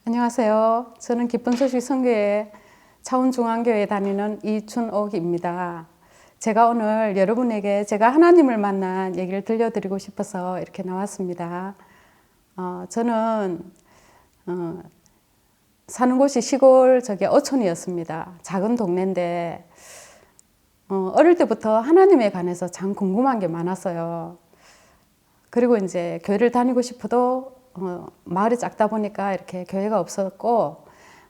안녕하세요. 저는 기쁜 소식 선교회 차원중앙교회 다니는 이춘옥입니다. 제가 오늘 여러분에게 제가 하나님을 만난 얘기를 들려드리고 싶어서 이렇게 나왔습니다. 저는 사는 곳이 시골 어촌이었습니다. 작은 동네인데 어릴 때부터 하나님에 관해서 참 궁금한 게 많았어요. 그리고 이제 교회를 다니고 싶어도 마을이 작다 보니까 이렇게 교회가 없었고,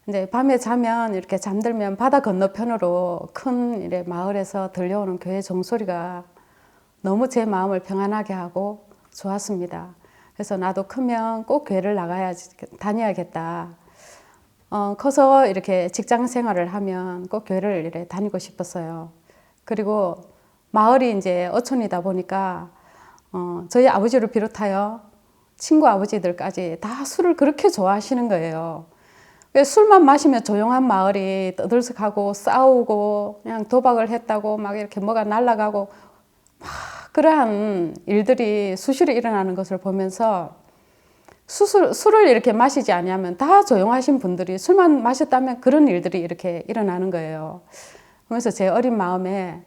이제 밤에 자면 이렇게 잠들면 바다 건너편으로 큰 이래 마을에서 들려오는 교회 종소리가 너무 제 마음을 평안하게 하고 좋았습니다. 그래서 나도 크면 꼭 교회를 다녀야겠다. 커서 이렇게 직장 생활을 하면 꼭 교회를 이래 다니고 싶었어요. 그리고 마을이 이제 어촌이다 보니까 저희 아버지를 비롯하여 친구 아버지들까지 다 술을 그렇게 좋아하시는 거예요. 술만 마시면 조용한 마을이 떠들썩하고 싸우고 그냥 도박을 했다고 막 이렇게 뭐가 날아가고 막 그러한 일들이 수시로 일어나는 것을 보면서 술을 이렇게 마시지 않으면 다 조용하신 분들이 술만 마셨다면 그런 일들이 이렇게 일어나는 거예요. 그래서 제 어린 마음에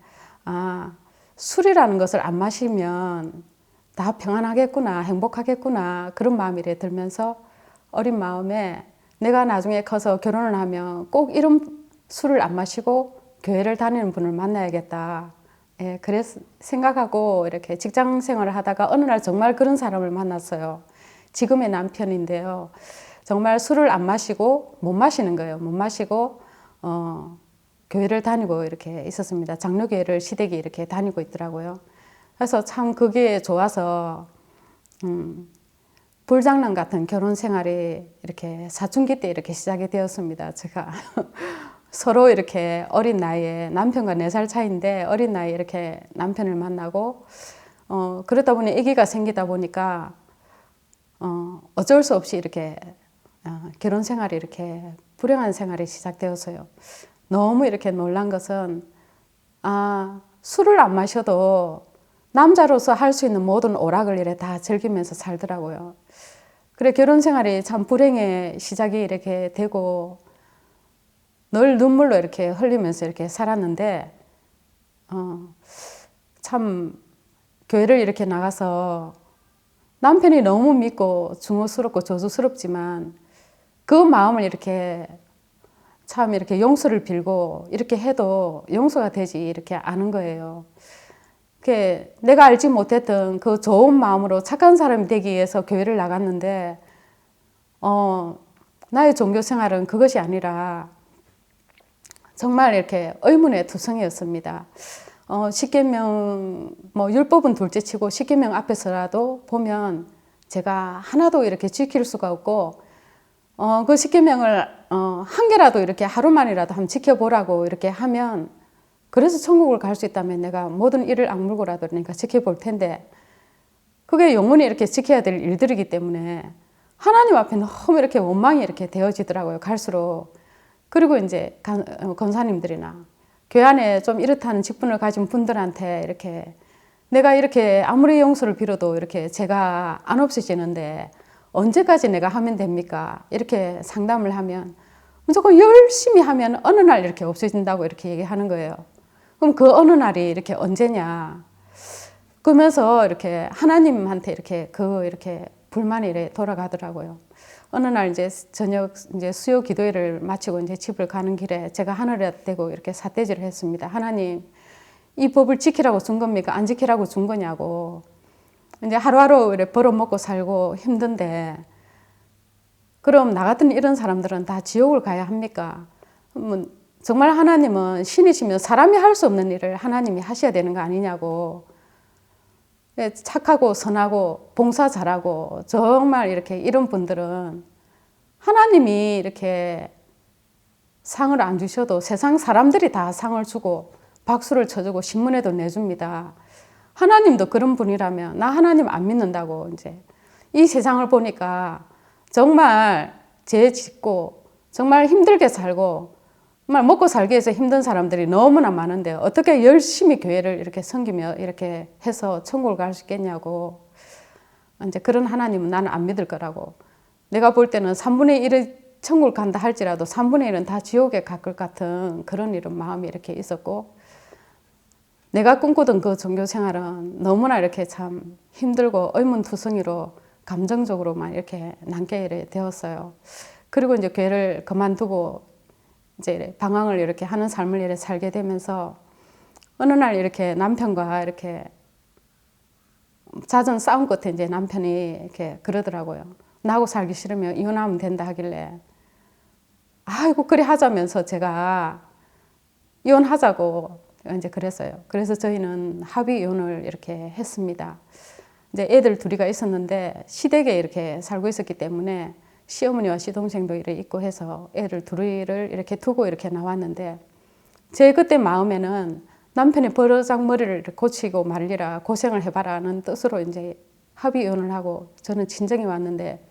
술이라는 것을 안 마시면 다 평안하겠구나, 행복하겠구나, 그런 마음이 들면서 어린 마음에 내가 나중에 커서 결혼을 하면 꼭 이런 술을 안 마시고 교회를 다니는 분을 만나야겠다. 그래서 생각하고 이렇게 직장 생활을 하다가 어느 날 정말 그런 사람을 만났어요. 지금의 남편인데요. 정말 술을 안 마시고 못 마시는 거예요. 못 마시고 교회를 다니고 이렇게 있었습니다. 장로교회를 시댁이 이렇게 다니고 있더라고요. 그래서 참 그게 좋아서 불장난 같은 결혼 생활이 이렇게 사춘기 때 이렇게 시작이 되었습니다. 제가 서로 이렇게 어린 나이에 남편과 4살 차이인데 어린 나이에 이렇게 남편을 만나고 그러다 보니 아기가 생기다 보니까 어쩔 수 없이 이렇게 결혼 생활이 이렇게 불행한 생활이 시작되었어요. 너무 이렇게 놀란 것은 술을 안 마셔도 남자로서 할 수 있는 모든 오락을 이래 다 즐기면서 살더라고요. 그래 결혼 생활이 참 불행의 시작이 이렇게 되고 늘 눈물로 이렇게 흘리면서 이렇게 살았는데 참 교회를 이렇게 나가서 남편이 너무 믿고 중후스럽고 저주스럽지만 그 마음을 이렇게 참 이렇게 용서를 빌고 이렇게 해도 용서가 되지 이렇게 아는 거예요. 내가 알지 못했던 그 좋은 마음으로 착한 사람이 되기 위해서 교회를 나갔는데 나의 종교 생활은 그것이 아니라 정말 이렇게 의문의 투성이었습니다. 십계명 율법은 둘째치고 십계명 앞에서라도 보면 제가 하나도 이렇게 지킬 수가 없고 그 십계명을 한 개라도 이렇게 하루만이라도 한번 지켜보라고 이렇게 하면 그래서 천국을 갈 수 있다면 내가 모든 이를 악물고라도 그러니까 지켜볼 텐데 그게 영원히 이렇게 지켜야 될 일들이기 때문에 하나님 앞에 너무 이렇게 원망이 이렇게 되어지더라고요. 갈수록. 그리고 이제 권사님들이나 교회 안에 좀 이렇다는 직분을 가진 분들한테 이렇게 내가 이렇게 아무리 용서를 빌어도 이렇게 제가 안 없어지는데 언제까지 내가 하면 됩니까? 이렇게 상담을 하면 무조건 열심히 하면 어느 날 이렇게 없어진다고 이렇게 얘기하는 거예요. 그럼 그 어느 날이 이렇게 언제냐? 그러면서 이렇게 하나님한테 이렇게 불만이 이렇게 돌아가더라고요. 어느 날 이제 저녁 이제 수요 기도회를 마치고 이제 집을 가는 길에 제가 하늘에 대고 이렇게 삿대질을 했습니다. 하나님, 이 법을 지키라고 준 겁니까? 안 지키라고 준 거냐고. 이제 하루하루 이렇게 벌어먹고 살고 힘든데 그럼 나 같은 이런 사람들은 다 지옥을 가야 합니까? 정말 하나님은 신이시면 사람이 할 수 없는 일을 하나님이 하셔야 되는 거 아니냐고. 착하고 선하고 봉사 잘하고 정말 이렇게 이런 분들은 하나님이 이렇게 상을 안 주셔도 세상 사람들이 다 상을 주고 박수를 쳐주고 신문에도 내줍니다. 하나님도 그런 분이라면 나 하나님 안 믿는다고 이제 이 세상을 보니까 정말 죄 짓고 정말 힘들게 살고 정말 먹고 살기 위해서 힘든 사람들이 너무나 많은데 어떻게 열심히 교회를 이렇게 섬기며 이렇게 해서 천국을 갈 수 있겠냐고. 이제 그런 하나님은 나는 안 믿을 거라고. 내가 볼 때는 3분의 1의 천국 간다 할지라도 3분의 1은 다 지옥에 갈 것 같은 그런 이런 마음이 이렇게 있었고, 내가 꿈꾸던 그 종교 생활은 너무나 이렇게 참 힘들고 의문투성이로 감정적으로만 이렇게 남게 되었어요. 그리고 이제 교회를 그만두고 이제 방황을 이렇게 하는 삶을 이렇게 살게 되면서 어느 날 이렇게 남편과 이렇게 잦은 싸움 끝에 이제 남편이 이렇게 그러더라고요. 나하고 살기 싫으면 이혼하면 된다 하길래, 아이고 그래 하자면서 제가 이혼하자고 이제 그랬어요. 그래서 저희는 합의 이혼을 이렇게 했습니다. 이제 애들 둘이가 있었는데 시댁에 이렇게 살고 있었기 때문에 시어머니와 시동생도 이렇게 있고 해서 애들 둘이를 이렇게 두고 이렇게 나왔는데, 제 그때 마음에는 남편이 버르장머리를 고치고 말리라, 고생을 해봐라는 뜻으로 이제 합의 이혼을 하고 저는 친정에 왔는데,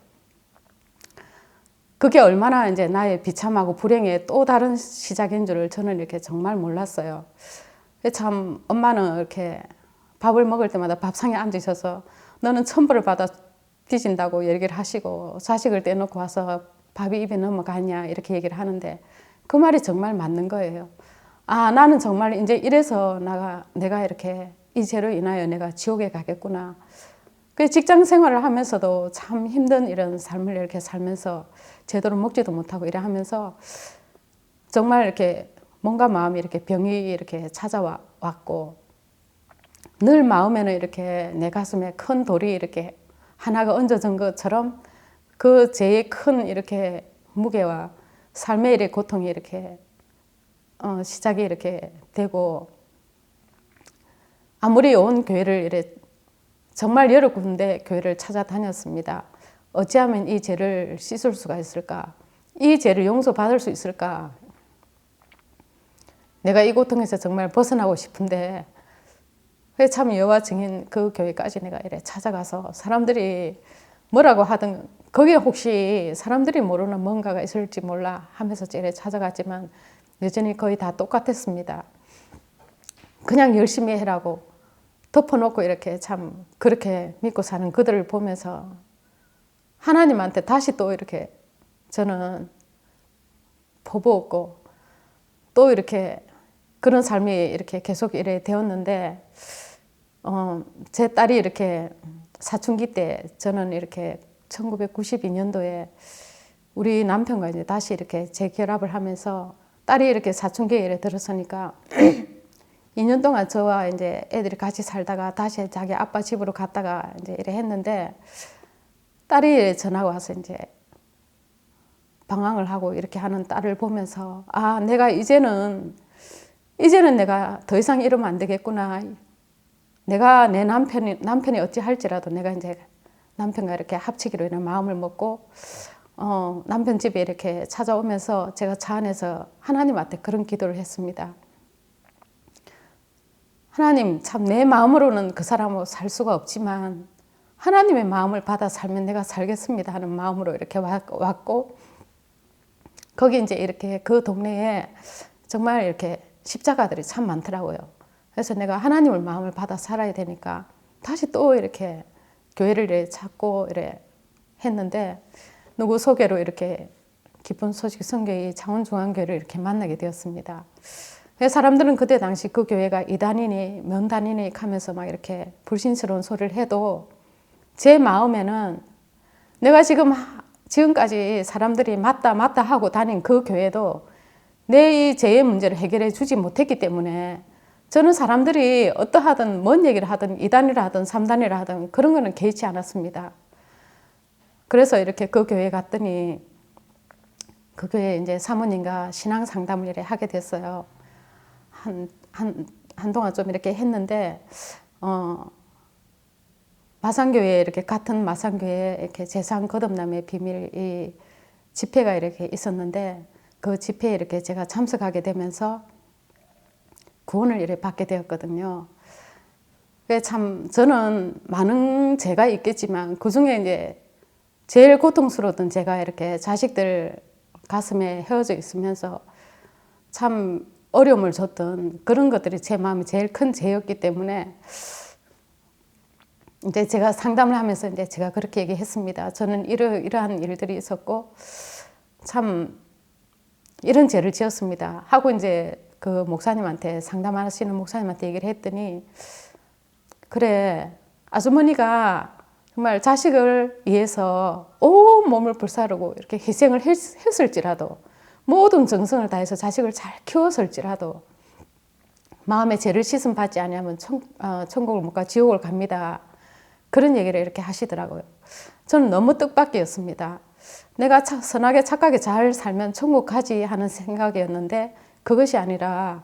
그게 얼마나 이제 나의 비참하고 불행의 또 다른 시작인 줄을 저는 이렇게 정말 몰랐어요. 참 엄마는 이렇게 밥을 먹을 때마다 밥상에 앉으셔서 너는 천벌을 받아 뒤진다고 얘기를 하시고, 자식을 떼놓고 와서 밥이 입에 넘어가냐 이렇게 얘기를 하는데, 그 말이 정말 맞는 거예요. 아, 나는 정말 이제 이래서 내가 이렇게 이 죄로 인하여 내가 지옥에 가겠구나. 그 직장 생활을 하면서도 참 힘든 이런 삶을 이렇게 살면서 제대로 먹지도 못하고 이래 하면서 정말 이렇게 뭔가 마음이 이렇게 병이 이렇게 찾아왔고, 늘 마음에는 이렇게 내 가슴에 큰 돌이 이렇게 하나가 얹어진 것처럼 그 죄의 큰 이렇게 무게와 삶의 일의 고통이 이렇게 시작이 이렇게 되고, 아무리 온 교회를 이래 정말 여러 군데 교회를 찾아다녔습니다. 어찌하면 이 죄를 씻을 수가 있을까? 이 죄를 용서받을 수 있을까? 내가 이 고통에서 정말 벗어나고 싶은데 왜 참 여호와 증인 그 교회까지 내가 이래 찾아가서 사람들이 뭐라고 하든 거기에 혹시 사람들이 모르는 뭔가가 있을지 몰라 하면서 이래 찾아갔지만 여전히 거의 다 똑같았습니다. 그냥 열심히 해라고 덮어놓고 이렇게 참 그렇게 믿고 사는 그들을 보면서 하나님한테 다시 또 이렇게 저는 포부었고, 또 이렇게 그런 삶이 이렇게 계속 이래 되었는데, 제 딸이 이렇게 사춘기 때 저는 이렇게 1992년도에 우리 남편과 이제 다시 이렇게 재결합을 하면서 딸이 이렇게 사춘기에 이래 들어서니까 2년 동안 저와 이제 애들이 같이 살다가 다시 자기 아빠 집으로 갔다가 이제 이래 했는데, 딸이 전화가 와서 이제 방황을 하고 이렇게 하는 딸을 보면서, 아, 내가 이제는 내가 더 이상 이러면 안 되겠구나. 내가 내 남편이 어찌 할지라도 내가 이제 남편과 이렇게 합치기로 이런 마음을 먹고, 남편 집에 이렇게 찾아오면서 제가 차 안에서 하나님한테 그런 기도를 했습니다. 하나님, 참 내 마음으로는 그 사람하고 살 수가 없지만 하나님의 마음을 받아 살면 내가 살겠습니다 하는 마음으로 이렇게 왔고, 거기 이제 이렇게 그 동네에 정말 이렇게 십자가들이 참 많더라고요. 그래서 내가 하나님의 마음을 받아 살아야 되니까 다시 또 이렇게 교회를 이렇게 찾고 이래 했는데, 누구 소개로 이렇게 기쁜 소식 선교회 창원중앙교회를 이렇게 만나게 되었습니다. 사람들은 그때 당시 그 교회가 이단이니 명단이니 하면서 막 이렇게 불신스러운 소리를 해도 제 마음에는 내가 지금까지 사람들이 맞다 하고 다닌 그 교회도 내 이 죄의 문제를 해결해 주지 못했기 때문에 저는 사람들이 어떠하든 뭔 얘기를 하든 이단이라 하든 삼단이라 하든 그런 거는 개의치 않았습니다. 그래서 이렇게 그 교회에 갔더니 그 교회에 이제 사모님과 신앙 상담을 이렇게 하게 됐어요. 한동안 좀 이렇게 했는데, 마산교회에 이렇게 같은 마산교회에 이렇게 재산 거듭남의 비밀 이 집회가 이렇게 있었는데, 그 집회에 이렇게 제가 참석하게 되면서 구원을 이렇게 받게 되었거든요. 참 저는 많은 죄가 있겠지만 그 중에 이제 제일 고통스러웠던 제가 이렇게 자식들 가슴에 헤어져 있으면서 참 어려움을 줬던 그런 것들이 제 마음이 제일 큰 죄였기 때문에 이제 제가 상담을 하면서 이제 제가 그렇게 얘기했습니다. 저는 이러한 일들이 있었고 참 이런 죄를 지었습니다 하고 이제 그 목사님한테, 상담하시는 목사님한테 얘기를 했더니, 그래, 아주머니가 정말 자식을 위해서 온 몸을 불사르고 이렇게 희생을 했을지라도, 모든 정성을 다해서 자식을 잘 키웠을지라도 마음의 죄를 씻음 받지 아니하면 천국을 못 가 지옥을 갑니다. 그런 얘기를 이렇게 하시더라고요. 저는 너무 뜻밖이었습니다. 내가 선하게 착하게 잘 살면 천국 가지 하는 생각이었는데, 그것이 아니라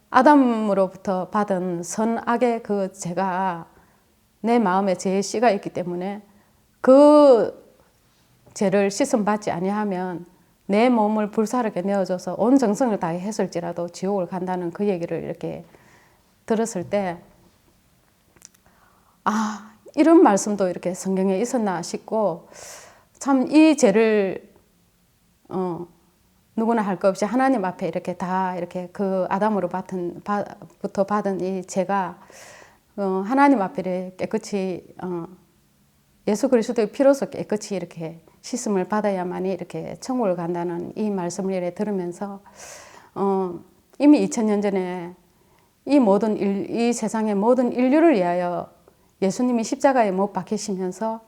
아담으로부터 받은 선악의 그 죄가 내 마음에 죄의 씨가 있기 때문에 그 죄를 씻음 받지 아니하면 내 몸을 불사르게 내어줘서 온 정성을 다해 했을지라도 지옥을 간다는 그 얘기를 이렇게 들었을 때, 아, 이런 말씀도 이렇게 성경에 있었나 싶고, 참 이 죄를 누구나 할 것 없이 하나님 앞에 이렇게 다 이렇게 그 아담으로부터 받은 이 죄가 하나님 앞에 깨끗이 예수 그리스도의 피로서 깨끗이 이렇게 씻음을 받아야만이 이렇게 천국을 간다는 이 말씀을 이렇게 들으면서 이미 2000년 전에 이 세상의 모든 인류를 위하여 예수님이 십자가에 못 박히시면서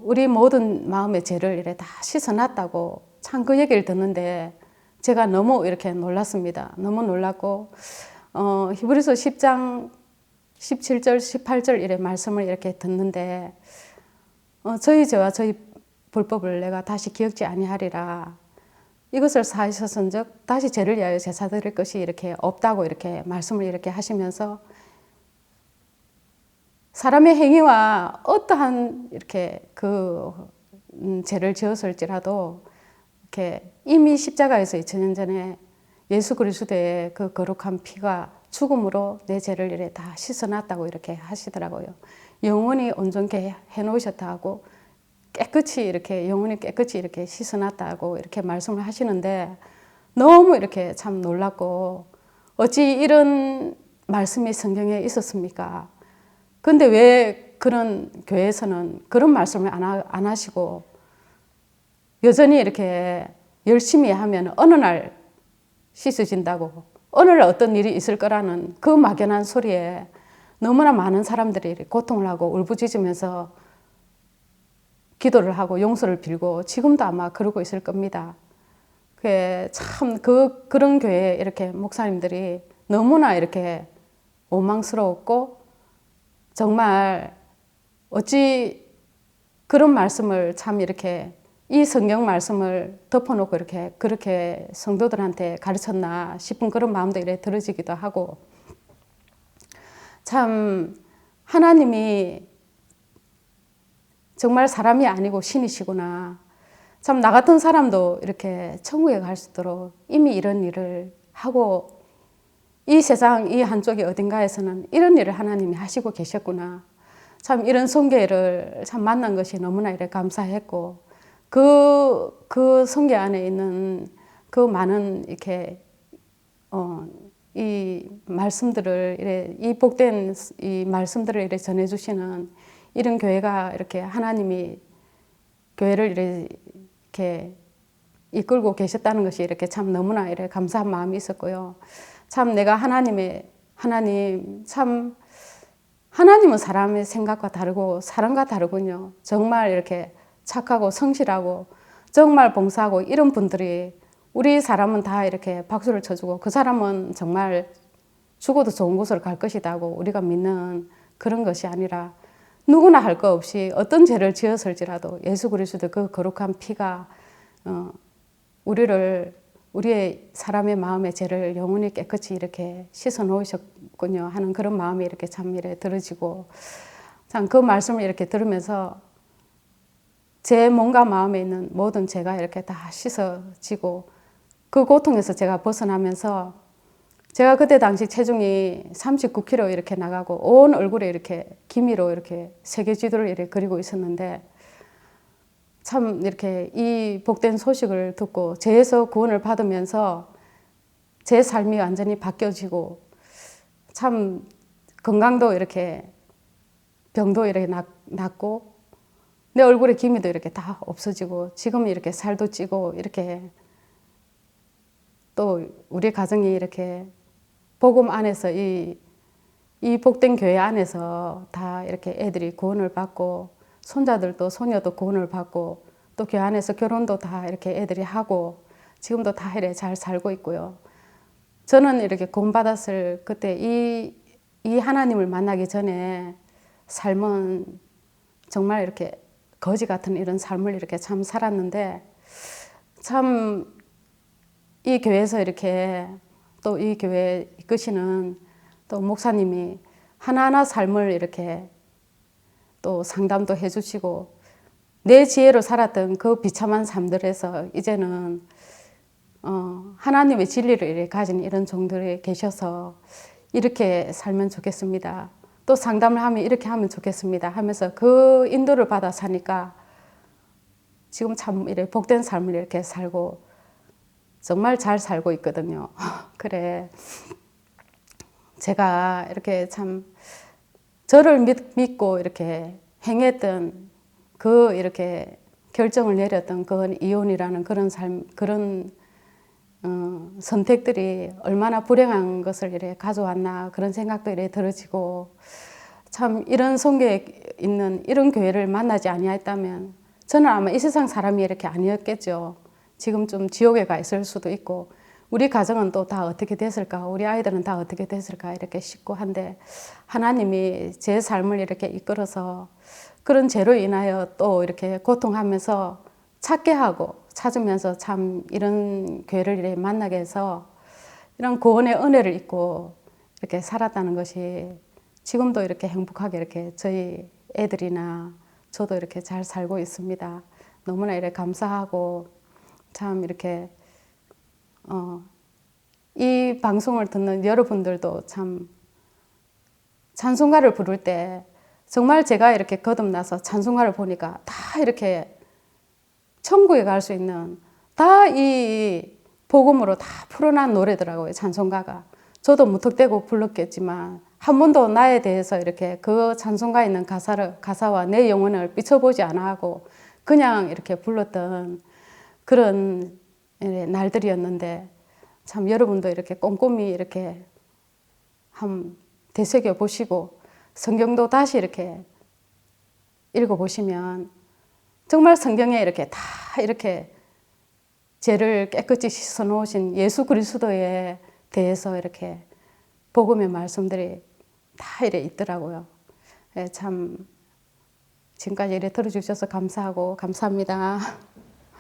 우리 모든 마음의 죄를 이렇게 다 씻어놨다고 참 그 얘기를 듣는데 제가 너무 이렇게 놀랐습니다. 너무 놀랐고 히브리서 10장 17절 18절 이렇게 말씀을 이렇게 듣는데 저희 죄와 저희 불법을 내가 다시 기억지 아니하리라. 이것을 사하셨은즉 다시 죄를 위하여 제사 드릴 것이 이렇게 없다고 이렇게 말씀을 이렇게 하시면서 사람의 행위와 어떠한 이렇게 그 죄를 지었을지라도 이렇게 이미 십자가에서 2000년 전에 예수 그리스도의 그 거룩한 피가 죽음으로 내 죄를 이렇게 다 씻어놨다고 이렇게 하시더라고요. 영원히 온전케 해놓으셨다고 깨끗이 이렇게 영원히 깨끗이 이렇게 씻어놨다고 이렇게 말씀을 하시는데 너무 이렇게 참 놀랐고 어찌 이런 말씀이 성경에 있었습니까? 근데 왜 그런 교회에서는 그런 말씀을 안 하시고 여전히 이렇게 열심히 하면 어느 날 씻어진다고 어느 날 어떤 일이 있을 거라는 그 막연한 소리에 너무나 많은 사람들이 고통을 하고 울부짖으면서 기도를 하고 용서를 빌고 지금도 아마 그러고 있을 겁니다. 참 그런 교회에 이렇게 목사님들이 너무나 이렇게 원망스러웠고 정말 어찌 그런 말씀을 참 이렇게 이 성경 말씀을 덮어놓고 이렇게 그렇게 성도들한테 가르쳤나 싶은 그런 마음도 이렇게 들어지기도 하고 참 하나님이 정말 사람이 아니고 신이시구나. 참 나 같은 사람도 이렇게 천국에 갈 수 있도록 이미 이런 일을 하고 이 세상 이 한쪽에 어딘가에서는 이런 일을 하나님이 하시고 계셨구나. 참 이런 성교회를 참 만난 것이 너무나 이렇게 감사했고 그 성교 안에 있는 그 많은 이렇게 이 말씀들을 이 복된 이 말씀들을 이렇게 전해주시는 이런 교회가 이렇게 하나님이 교회를 이렇게 이끌고 계셨다는 것이 이렇게 참 너무나 이렇게 감사한 마음이 있었고요. 참 내가 하나님 참 하나님은 사람의 생각과 다르고 사람과 다르군요. 정말 이렇게 착하고 성실하고 정말 봉사하고 이런 분들이 우리 사람은 다 이렇게 박수를 쳐주고 그 사람은 정말 죽어도 좋은 곳으로 갈 것이다고 우리가 믿는 그런 것이 아니라 누구나 할 것 없이 어떤 죄를 지었을지라도 예수 그리스도 그 거룩한 피가 우리의 사람의 마음의 죄를 영원히 깨끗이 이렇게 씻어 놓으셨군요 하는 그런 마음이 이렇게 참 이렇게 들어지고 참 그 말씀을 이렇게 들으면서 제 몸과 마음에 있는 모든 죄가 이렇게 다 씻어지고 그 고통에서 제가 벗어나면서 제가 그때 당시 체중이 39kg 이렇게 나가고 온 얼굴에 이렇게 기미로 이렇게 세계지도를 이렇게 그리고 있었는데 참 이렇게 이 복된 소식을 듣고 죄에서 구원을 받으면서 제 삶이 완전히 바뀌어지고 참 건강도 이렇게 병도 이렇게 낫고 내 얼굴에 기미도 이렇게 다 없어지고 지금 이렇게 살도 찌고 이렇게 또 우리 가정이 이렇게 복음 안에서 이 복된 교회 안에서 다 이렇게 애들이 구원을 받고 손자들도 소녀도 구원을 받고 또 교회 안에서 결혼도 다 이렇게 애들이 하고 지금도 다 이렇게 잘 살고 있고요. 저는 이렇게 구원받았을 그때 이 하나님을 만나기 전에 삶은 정말 이렇게 거지 같은 이런 삶을 이렇게 참 살았는데 참 이 교회에서 이렇게 또 이 교회 이끄시는 또 목사님이 하나하나 삶을 이렇게 또 상담도 해주시고 내 지혜로 살았던 그 비참한 삶들에서 이제는 하나님의 진리를 이렇게 가진 이런 종들이 계셔서 이렇게 살면 좋겠습니다. 또 상담을 하면 이렇게 하면 좋겠습니다 하면서 그 인도를 받아 사니까 지금 참 이렇게 복된 삶을 이렇게 살고 정말 잘 살고 있거든요. 그래. 제가 이렇게 참 저를 믿고 이렇게 행했던 그 이렇게 결정을 내렸던 그건 이혼이라는 그런 삶, 그런 선택들이 얼마나 불행한 것을 이렇게 가져왔나 그런 생각도 이렇게 들어지고 참 이런 성교에 있는 이런 교회를 만나지 아니했다면 저는 아마 이 세상 사람이 이렇게 아니었겠죠. 지금 좀 지옥에 가 있을 수도 있고 우리 가정은 또 다 어떻게 됐을까 우리 아이들은 다 어떻게 됐을까 이렇게 싶고 한데 하나님이 제 삶을 이렇게 이끌어서 그런 죄로 인하여 또 이렇게 고통하면서 찾게 하고 찾으면서 참 이런 교회를 이렇게 만나게 해서 이런 구원의 은혜를 입고 이렇게 살았다는 것이 지금도 이렇게 행복하게 이렇게 저희 애들이나 저도 이렇게 잘 살고 있습니다. 너무나 이렇게 감사하고 참 이렇게 이 방송을 듣는 여러분들도 참 찬송가를 부를 때 정말 제가 이렇게 거듭나서 찬송가를 보니까 다 이렇게 천국에 갈 수 있는 다 이 복음으로 다 풀어난 노래더라고요. 찬송가가. 저도 무턱대고 불렀겠지만 한 번도 나에 대해서 이렇게 그 찬송가에 있는 가사와 내 영혼을 비춰보지 않아 하고 그냥 이렇게 불렀던 그런 날들이었는데 참 여러분도 이렇게 꼼꼼히 이렇게 한번 되새겨 보시고 성경도 다시 이렇게 읽어 보시면 정말 성경에 이렇게 다 이렇게 죄를 깨끗이 씻어 놓으신 예수 그리스도에 대해서 이렇게 복음의 말씀들이 다 이래 있더라고요. 참 지금까지 이래 들어주셔서 감사하고 감사합니다.